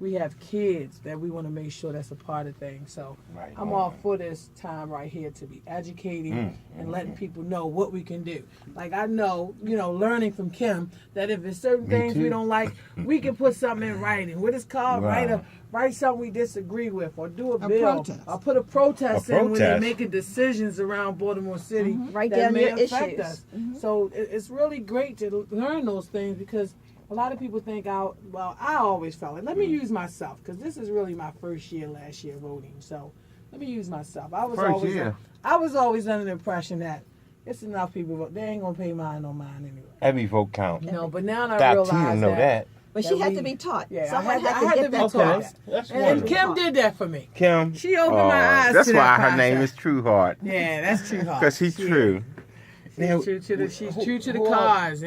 we have kids that we want to make sure that's a part of things. So I'm all for this time right here to be educating and letting people know what we can do. Like I know, learning from Kim that if there's certain things we don't like, we can put something in writing. What is called write something we disagree with, or do a bill, protest. or put a protest in when they're making decisions around Baltimore City that may affect us. So it's really great to learn those things because a lot of people think I always felt it. Let me use myself because this is really my first year last year voting. So let me use myself. I was always under the impression that it's enough people vote. They ain't gonna pay mine on mine anyway. Every vote count. But now I realize that. But she had to be taught. Yeah, Someone I had to be taught. And Kim did that for me. Kim. She opened my eyes that's to that why process. her name is True Heart. Yeah, that's True Heart. Because she's true. She's true to the cause.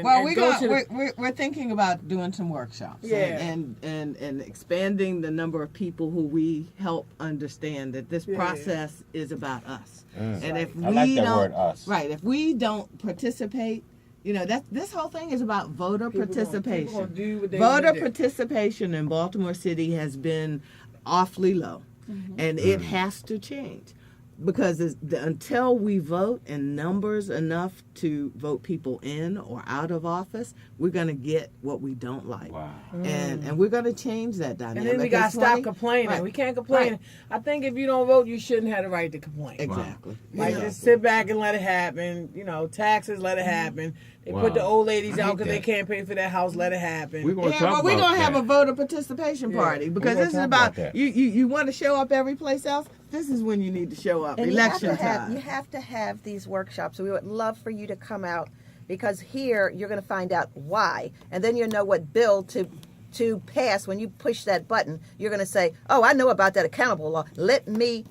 We're thinking about doing some workshops. Yeah. And expanding the number of people who we help understand that this process is about us. And if we I like that don't, word, us. Right, if we don't participate, this whole thing is about voter participation. Voter participation in Baltimore City has been awfully low, and it has to change. Because until we vote in numbers enough to vote people in or out of office, we're going to get what we don't like. Wow. And we're going to change that dynamic. And then we got to stop complaining. Right. We can't complain. Right. I think if you don't vote, you shouldn't have the right to complain. Exactly. Like just sit back and let it happen. Taxes, let it happen. They put the old ladies out because they can't pay for their house, let it happen. We're going to have a voter participation party because this is about you want to show up every place else. This is when you need to show up. And election time. You have to have these workshops. We would love for you to come out because here you're going to find out why, and then you'll know what bill to pass. When you push that button, you're going to say, "Oh, I know about that accountable law. Let me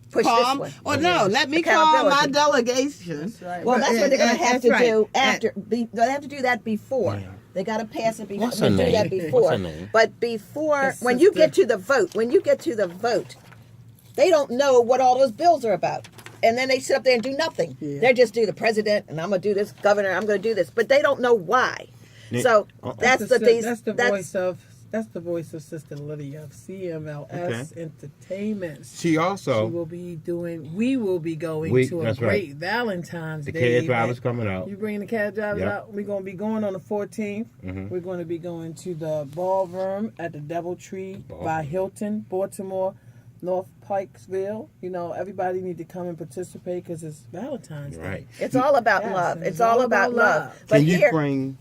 push this one." Or no, let me call my delegation. That's right. Well, that's what they're going to have to do after. They have to do that before. Yeah. They got to pass it before. What's her name? Do that before. But before, when you get to the vote, they don't know what all those bills are about. And then they sit up there and do nothing. Yeah. They just do the president, and I'm going to do this, governor, I'm going to do this. But they don't know why. So that's the voice of Sister Lydia of CMLS Entertainment. We will be going to a great Valentine's Day. The cab driver's coming out. You bringing the cab drivers out? We're going to be going on the 14th. We're going to be going to the ballroom at the DoubleTree by Hilton, Baltimore, North Pikesville. Everybody need to come and participate because it's Valentine's Day. Right. It's all about love. It's all about love. But Can you bring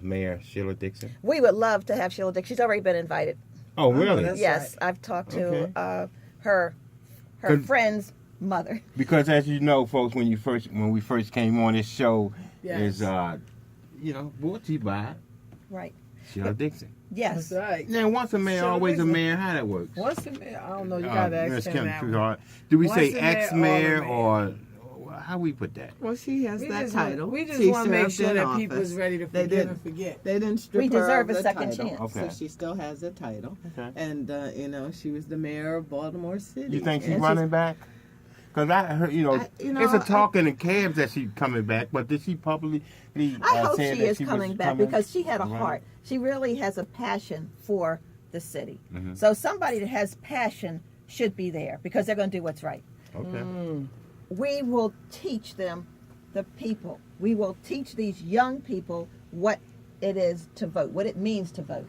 Mayor Sheila Dixon? We would love to have Sheila Dixon. She's already been invited. Oh, really? Yes, right. I've talked to her friend's mother. Because as you know, folks, when we first came on this show, is brought to you by Sheila Dixon. Yes. That's right. Now, once a mayor, always a mayor. How that works? Once a mayor, I don't know. You got to ask him that one. Do we say ex-mayor or how we put that? Well, she has that title. We just want to make sure that people is ready to forgive and forget. They didn't strip we her deserve of a the second title, chance. Okay. So she still has a title. Okay. And, she was the mayor of Baltimore City. You think she's running back? Because I heard, it's a talk in the cabs that she's coming back, but did she publicly I hope say she is coming back because she had a heart. She really has a passion for the city. So somebody that has passion should be there because they're going to do what's right. Okay. We will teach them, the people. We will teach these young people what it is to vote, what it means to vote.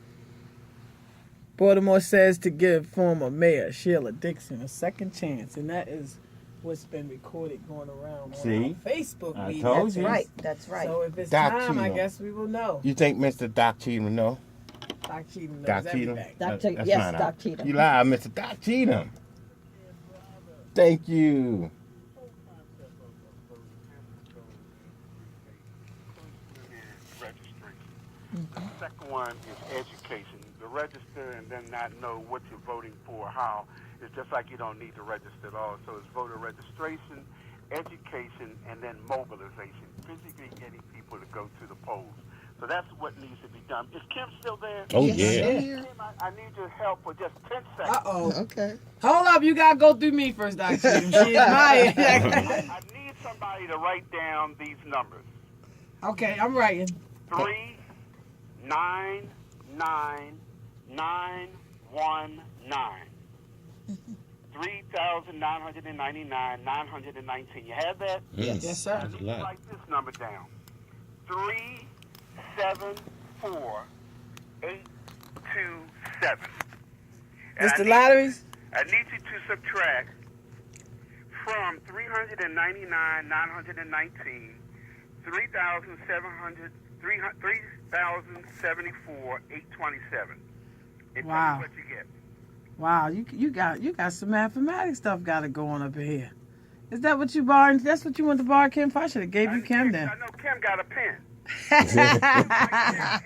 Baltimore says to give former Mayor Sheila Dixon a second chance, and that is what's been recorded going around on our Facebook media. Told you. That's right. So if it's Doc time, Cheatham. I guess we will know. You think Mr. Doc Cheatham know? Doc Cheatham knows Doc Cheatham? everything. Yes, Doc Cheatham. You lied, Mr. Doc Cheatham. Thank you. The second one is education. To register and then not know what you're voting for, how. It's just like you don't need to register at all. So it's voter registration, education, and then mobilization. Physically getting people to go to the polls. So that's what needs to be done. Is Kim still there? Oh, yes, yeah. Kim, I need your help for just 10 seconds. Uh-oh. Okay. Hold up. You got to go through me first, Dr. Cheatham. She is my... I need somebody to write down these numbers. Okay, I'm writing. 3, 9, 9, $3,999, 919. You have that? Yes, sir. I need you to write this number down. 374827. It's the lotteries? I need you to subtract from 399, 919, 3,074, 827. And Wow. tell me what you get. Wow, you got some mathematics stuff got it going up in here. Is that what you borrowed? That's what you want to borrow Kim for? I should have gave you Kim then. I know Kim got a pen.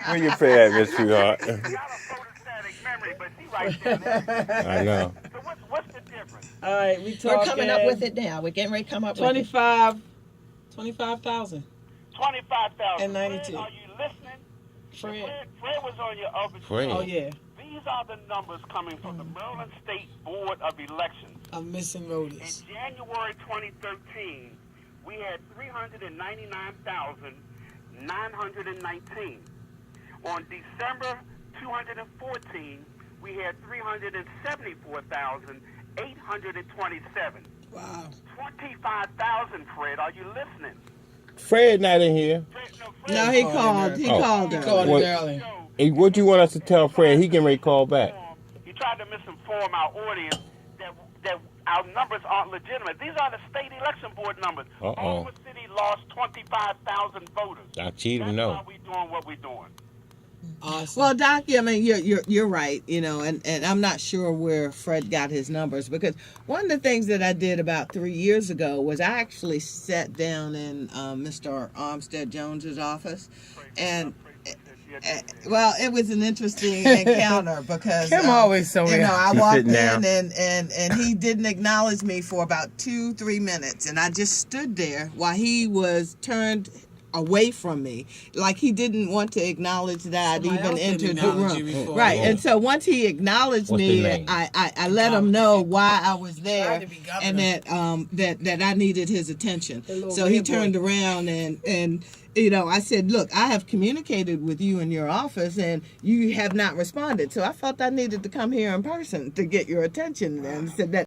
Where you pay at, Miss Sweetheart? She got a photostatic memory, but she writes down everything. I know. So what's the difference? All right, We're coming up with it now. We're getting ready to come up with it. 25,000. 25,000. And 92. Fred, are you listening? Fred. Fred was on your other Fred. show. Oh, yeah. These are the numbers coming from the Maryland State Board of Elections. I'm missing In voters. January 2013, we had 399,919. On December 2014, we had 374,827. Wow. 25,000, Fred. Are you listening? Fred not in here. No, he called. He called her. Called What- it early. Hey, what you want us to tell Fred? He can ready to call back. You tried to misinform our audience that our numbers aren't legitimate. These are the state election board numbers. Baltimore City lost 25,000 voters. I cheated, That's no. why we doing what we're doing. Awesome. Well, Doc, I mean, you're right, you know, and I'm not sure where Fred got his numbers, because one of the things that I did about 3 years ago was I actually sat down in Mr. Armstead Jones's office, and well, it was an interesting encounter because Kim always so you know, I She's walked sitting in down. and he didn't acknowledge me for about 2-3 minutes, and I just stood there while he was turned away from me, like he didn't want to acknowledge that I'd Somebody even else didn't entered the acknowledge you room. before. Right, Oh. and so once he acknowledged What's me, the name? I let him know why I was there Tried to be governor. and that I needed his attention. The little So he red boy. turned around and you know, I said, look, I have communicated with you in your office and you have not responded. So I felt I needed to come here in person to get your attention, and said that